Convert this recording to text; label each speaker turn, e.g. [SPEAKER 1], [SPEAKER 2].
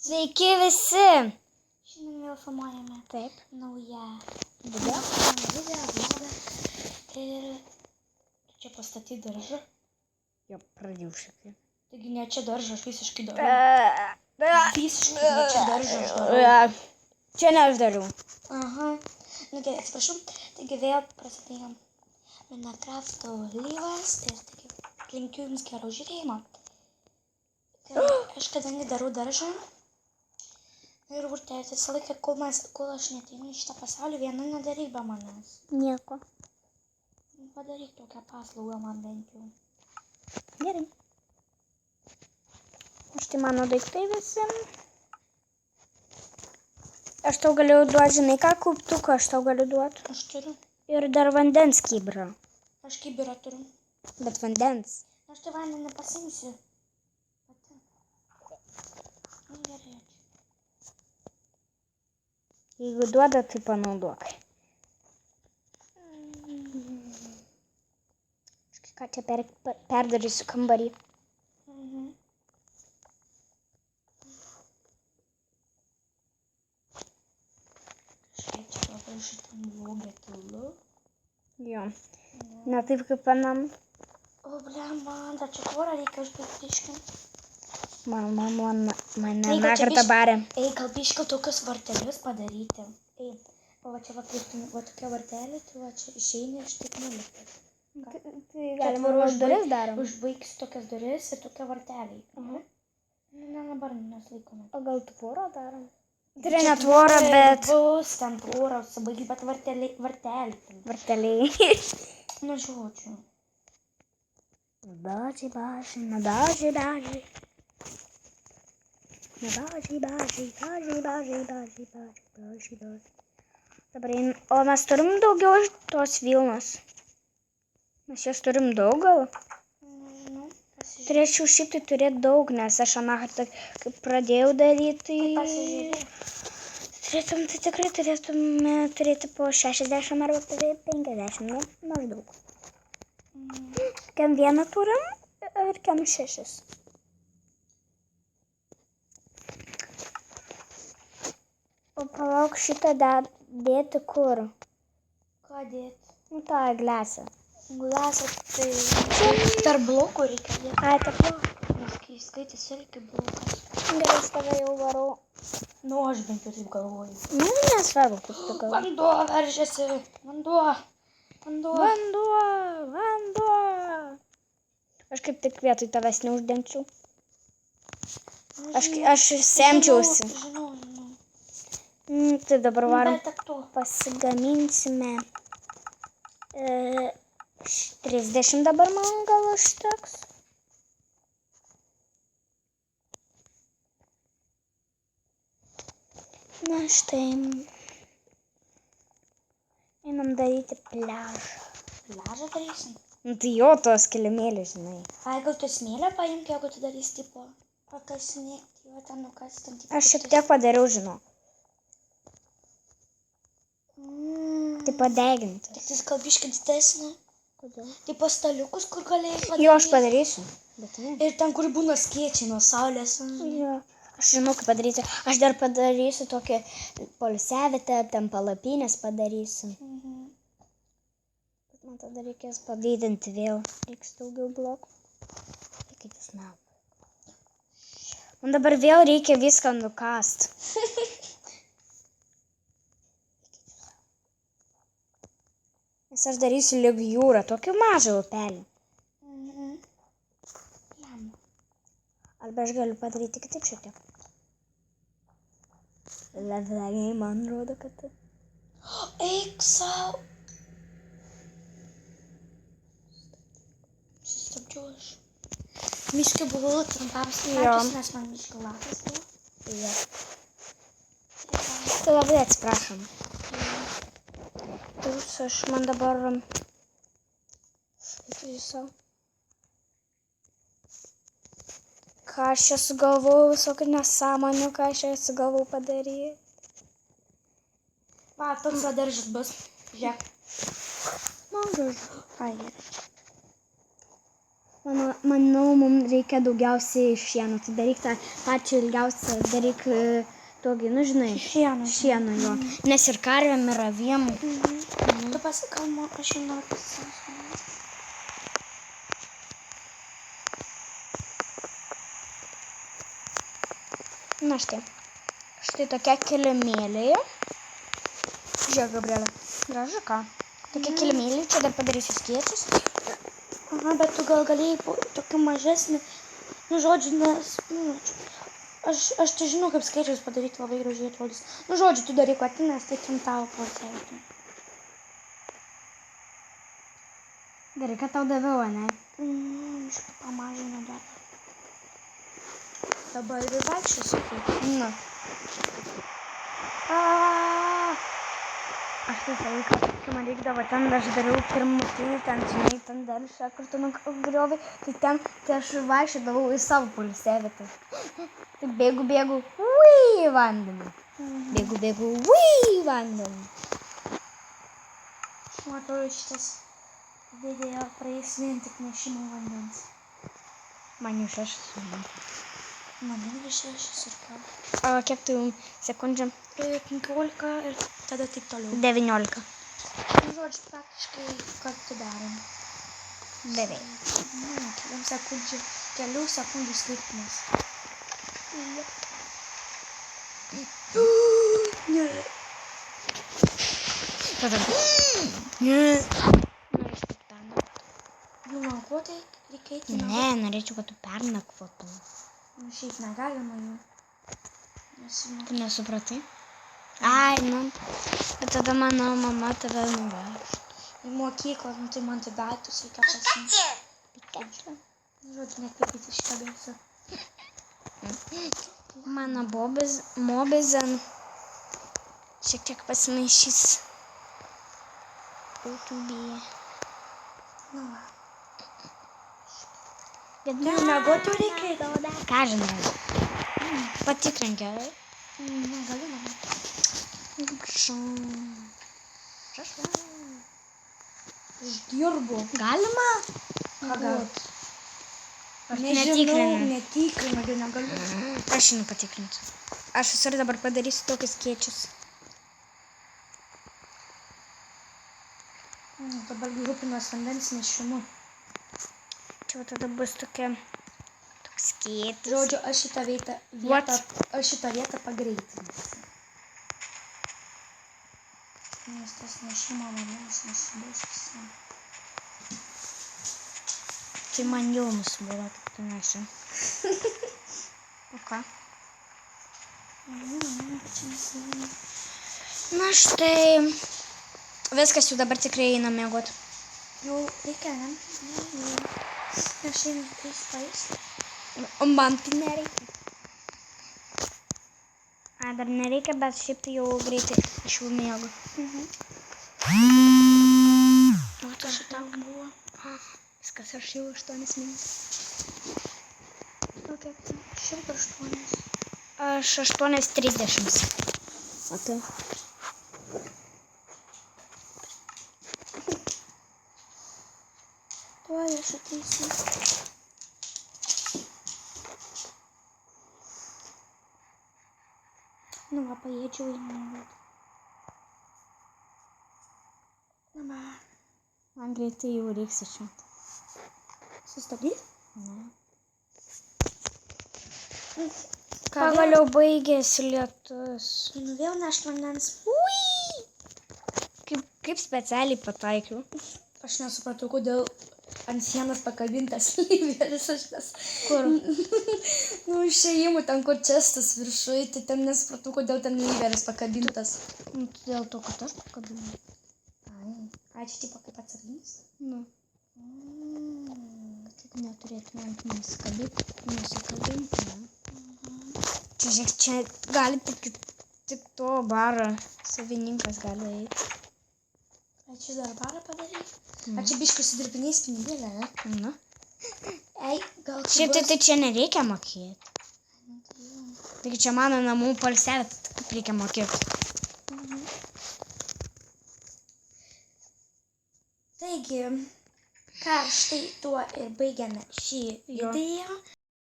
[SPEAKER 1] Sveiki visi!
[SPEAKER 2] Šiandien vėl filmuojame.
[SPEAKER 1] Taip.
[SPEAKER 2] Naują
[SPEAKER 1] Video.
[SPEAKER 2] vlogą. Ir čia pastatyti daržą.
[SPEAKER 1] Jo, pradėjau šiek tiek.
[SPEAKER 2] Taigi ne čia daržą, aš visiškai darau. Visiškai ne čia daržą aš darau.
[SPEAKER 1] Čia ne aš dariau.
[SPEAKER 2] Aha. Nu gerai, atsiprašau. Taigi vėl prasidėjom Minecrafto lyvas. Ir taigi linkiu jums gero žiūrėjimo. Aš kadangi darau daržą. Ir urtėti visą laiką, kol aš neteinu į šitą pasaulį, viena nedaryk be manęs.
[SPEAKER 1] Nieko.
[SPEAKER 2] Padaryk tokią paslaugą man bent jau.
[SPEAKER 1] Gerai. Štai mano daiktai visi. Aš tau galiu duoti, žinai ką, kauptuką aš tau galiu duoti.
[SPEAKER 2] Aš turiu.
[SPEAKER 1] Ir dar vandens kibirą.
[SPEAKER 2] Aš kibirą turiu.
[SPEAKER 1] Bet vandens.
[SPEAKER 2] Aš tai vandenį pasimsiu. Pati. Nu gerai.
[SPEAKER 1] Jeigu duoda, tai panaudok. Ką čia perdarysiu kambarį.
[SPEAKER 2] Kažkaip čia labai šitam vlogė tylu.
[SPEAKER 1] Jo. Ne taip kaip panam.
[SPEAKER 2] O, man, dar čia tvorą reikia išbėgti.
[SPEAKER 1] Mane
[SPEAKER 2] Ei, gal čia
[SPEAKER 1] nakartą barė.
[SPEAKER 2] Ei, gal biškio tokius vartelius padaryti. Ei, o va čia va tokie varteliai, tu va čia išeini ir štai nulipi.
[SPEAKER 1] Tai galima duris darom.
[SPEAKER 2] Užbaigsiu tokias duris ir tokie varteliai. Nu, ne dabar, nes laiko net.
[SPEAKER 1] O gal tvorą darom? Tai ne tvorą, bet...
[SPEAKER 2] Bus ten tvorą, užsibaigti, bet varteliai.
[SPEAKER 1] Varteliai.
[SPEAKER 2] Nu, žodžiu.
[SPEAKER 1] Daži. Dabar, o mes turim daugiau tos vilnos. Mes jos turim daug gal?
[SPEAKER 2] Nu, pasižiūrėk.
[SPEAKER 1] Turėčiau šiaip tai turėti daug, nes aš aną kartą, kai pradėjau daryti, tai tikrai turėtume turėti po 60 arba 50, nu, maždaug. Kem vieną turim ir kem 6. O palauk šitą dėti kur?
[SPEAKER 2] Ką dėti?
[SPEAKER 1] Nu, tą glesą.
[SPEAKER 2] Glasą, tai tarp blokų reikia dėti.
[SPEAKER 1] Ai, tą bloką.
[SPEAKER 2] Nes kai skaitis irgi blokas.
[SPEAKER 1] Gerai, tave jau varau.
[SPEAKER 2] Nu, aš bent jau taip galvoju.
[SPEAKER 1] Nu, nesvarbu, kaip tu galvoji.
[SPEAKER 2] Vanduo veržiasi. Vanduo.
[SPEAKER 1] Aš kaip tik vietoj tavęs neuždengčiau. Aš semčiausi.
[SPEAKER 2] Žinau.
[SPEAKER 1] Tai dabar varom
[SPEAKER 2] Bet tak to.
[SPEAKER 1] pasigaminsime 30 dabar man gal užteks. Na štai. Einam daryti pliažą.
[SPEAKER 2] Pliažą darysim.
[SPEAKER 1] Nu tai jo tos kilimėlės, žinai.
[SPEAKER 2] Ai, gal tu smėlę paimk, jeigu tu darysi tipo pakasinėti, jo ten nukasti ten tipo.
[SPEAKER 1] Aš šiek tiek padariau, žinau. Tai padeginti.
[SPEAKER 2] Tik tai gal biškį didesnė.
[SPEAKER 1] Kodėl?
[SPEAKER 2] Tipo staliukus, kur galėjai padaryti.
[SPEAKER 1] Jo, aš padarysiu. Bet ne.
[SPEAKER 2] Ir ten, kur būna skėčiai nuo saulės.
[SPEAKER 1] Jo. Aš žinau, kaip padaryti. Aš dar padarysiu tokią poilsiavietę, ten palapinės padarysiu. Bet man tada reikės padidinti vėl. Reiks daugiau blokų. Reikia snap. Man dabar vėl reikia viską nukast. Nes aš darysiu lyg jūrą, tokį mažą upelį. Arba aš galiu padaryti kitaip šiek tiek. Levelai, man rodo, kad tai.
[SPEAKER 2] Eik sau. Sustabdžiu aš. Miškių buvau trumpam stačius, nes man miškių lapas buvo.
[SPEAKER 1] Jo. Tai labai atsiprašom. Tai aš man dabar... Visą. Ką aš čia sugalvojau, visokių nesąmonių, ką aš čia sugalvojau padaryti.
[SPEAKER 2] Va, toks va daržas bus. Žiūrėk.
[SPEAKER 1] Man gražu.
[SPEAKER 2] Ai, gerai.
[SPEAKER 1] Manau, mums reikia daugiausiai šieno. Tai daryk tą pačią ilgiausią, daryk tokį, nu žinai, šieno jo. Nes ir karvėm, ir aviem.
[SPEAKER 2] Tu pasikalmo, aš jau noriu pasikalmo.
[SPEAKER 1] Na štai. Štai tokia kilimėlė. Žiūrėk, Gabrielė. Gražu ką. Tokia kilimėlė, čia dar padarysiu skėčius.
[SPEAKER 2] Aha, bet tu gal galėjai tokį mažesnį, nu žodžiu, nes, aš tai žinau, kaip skaičius padaryti labai gražiai atrodys. Nu žodžiu, tu daryk pati, nes tai tam tavo poilsiauti.
[SPEAKER 1] Gerai, kad tau daviau, ne?
[SPEAKER 2] Iškai pamažino dar. Dabar ir vaikščiosiu kaip.
[SPEAKER 1] Nu. Aš visą laiką, kai man reikdavo ten, aš dariau pirmutinį, ten, žinai, ten dar šią kartą nugriovai, tai ten, tai aš vaikščiodavau į savo poilsiavietę. Tai bėgu, ui, vandenį. Bėgu, ui, vandenį.
[SPEAKER 2] Aš matau, šitas video praeis vien tik nešimo vandens.
[SPEAKER 1] Man jau 6 valandos.
[SPEAKER 2] Man irgi 6 ir ką.
[SPEAKER 1] O kiek tu sekundžių?
[SPEAKER 2] 15 ir tada taip toliau.
[SPEAKER 1] 19.
[SPEAKER 2] Nu, žodžiu, praktiškai kartu darom.
[SPEAKER 1] Beveik.
[SPEAKER 2] Kelių sekundžių skirtumas.
[SPEAKER 1] Tada.
[SPEAKER 2] Nu, lankuotai reikia eiti.
[SPEAKER 1] Ne, norėčiau, kad tu pernakvotum.
[SPEAKER 2] Nu, šiaip negalima jau.
[SPEAKER 1] Tu nesupratai? Ai, nu. Bet tada mano mama tave nuveš.
[SPEAKER 2] Į mokyklą, nu tai man tai datus reikia pasimti.
[SPEAKER 1] Pikachu.
[SPEAKER 2] Žodžiu, nekreipyti šitą garsą.
[SPEAKER 1] Mano mobizen šiek tiek pasimaišys YouTube'yje.
[SPEAKER 2] Nu, va.
[SPEAKER 1] Bet
[SPEAKER 2] Miegot jau reikia tavo dar.
[SPEAKER 1] ką žinai? Patikrink gerai.
[SPEAKER 2] Negaliu, mama. Išdirbu.
[SPEAKER 1] Galima?
[SPEAKER 2] Ką gal?
[SPEAKER 1] Aš
[SPEAKER 2] Nežinau, netikrinu, jau negaliu.
[SPEAKER 1] Aš žinau patikrinti. Aš visur dabar padarysiu tokius skėčius.
[SPEAKER 2] Dabar rūpinuos vandens nešimu.
[SPEAKER 1] Čia tada bus toks skėtis.
[SPEAKER 2] Žodžiu, aš šitą vietą pagreitinsiu. Nes tas nešimo vandens nesibus visam.
[SPEAKER 1] Tai man jau nusibūro, kaip tu neši. O ką? Na štai. Viskas jau dabar tikrai eina miegot.
[SPEAKER 2] Jau reikia, ne? Aš einu paist.
[SPEAKER 1] O man tai nereikia. Dar nereikia, bet šiaip tai jau greitai aš jau miegu.
[SPEAKER 2] O tai šitą buvo.
[SPEAKER 1] Viskas, aš jau 8 minutės.
[SPEAKER 2] O kiek tai? 108.
[SPEAKER 1] Aš 8:30. O tu?
[SPEAKER 2] Tuoj aš ateisiu. Nu, va, paėdžiau į miegot. Na, va.
[SPEAKER 1] Man greitai jau reiks išjungti.
[SPEAKER 2] Sustabdyt?
[SPEAKER 1] Ne.
[SPEAKER 2] Ką
[SPEAKER 1] Pagaliau baigėsi lietus.
[SPEAKER 2] Nu, vėl nešt vandens.
[SPEAKER 1] Kaip specialiai pataikiau.
[SPEAKER 2] Aš nesupratau, kodėl ant sienos pakabintas lyveris šitas.
[SPEAKER 1] Kur?
[SPEAKER 2] Nu, išėjimų ten, kur čestas viršui, tai ten nesupratau, kodėl ten lyveris pakabintas.
[SPEAKER 1] Nu, dėl to, kad aš pakabinau.
[SPEAKER 2] Ai, čia tipo kaip atsarginis?
[SPEAKER 1] Nu. Tik neturėtume ant nusikabinti, ne? Čia, žiūrėk, čia gali tik to baro savininkas gali eiti.
[SPEAKER 2] Ai, čia dar barą padaryti? Ar čia biškai sudirbiniais pinigėlė, ne?
[SPEAKER 1] Nu.
[SPEAKER 2] Ei, gal
[SPEAKER 1] Šiaip tai čia nereikia mokėti. Taigi čia mano namų poilsiavietė, kaip reikia mokėti.
[SPEAKER 2] Taigi, Ką, štai tuo ir baigiame šį
[SPEAKER 1] Jo.
[SPEAKER 2] video.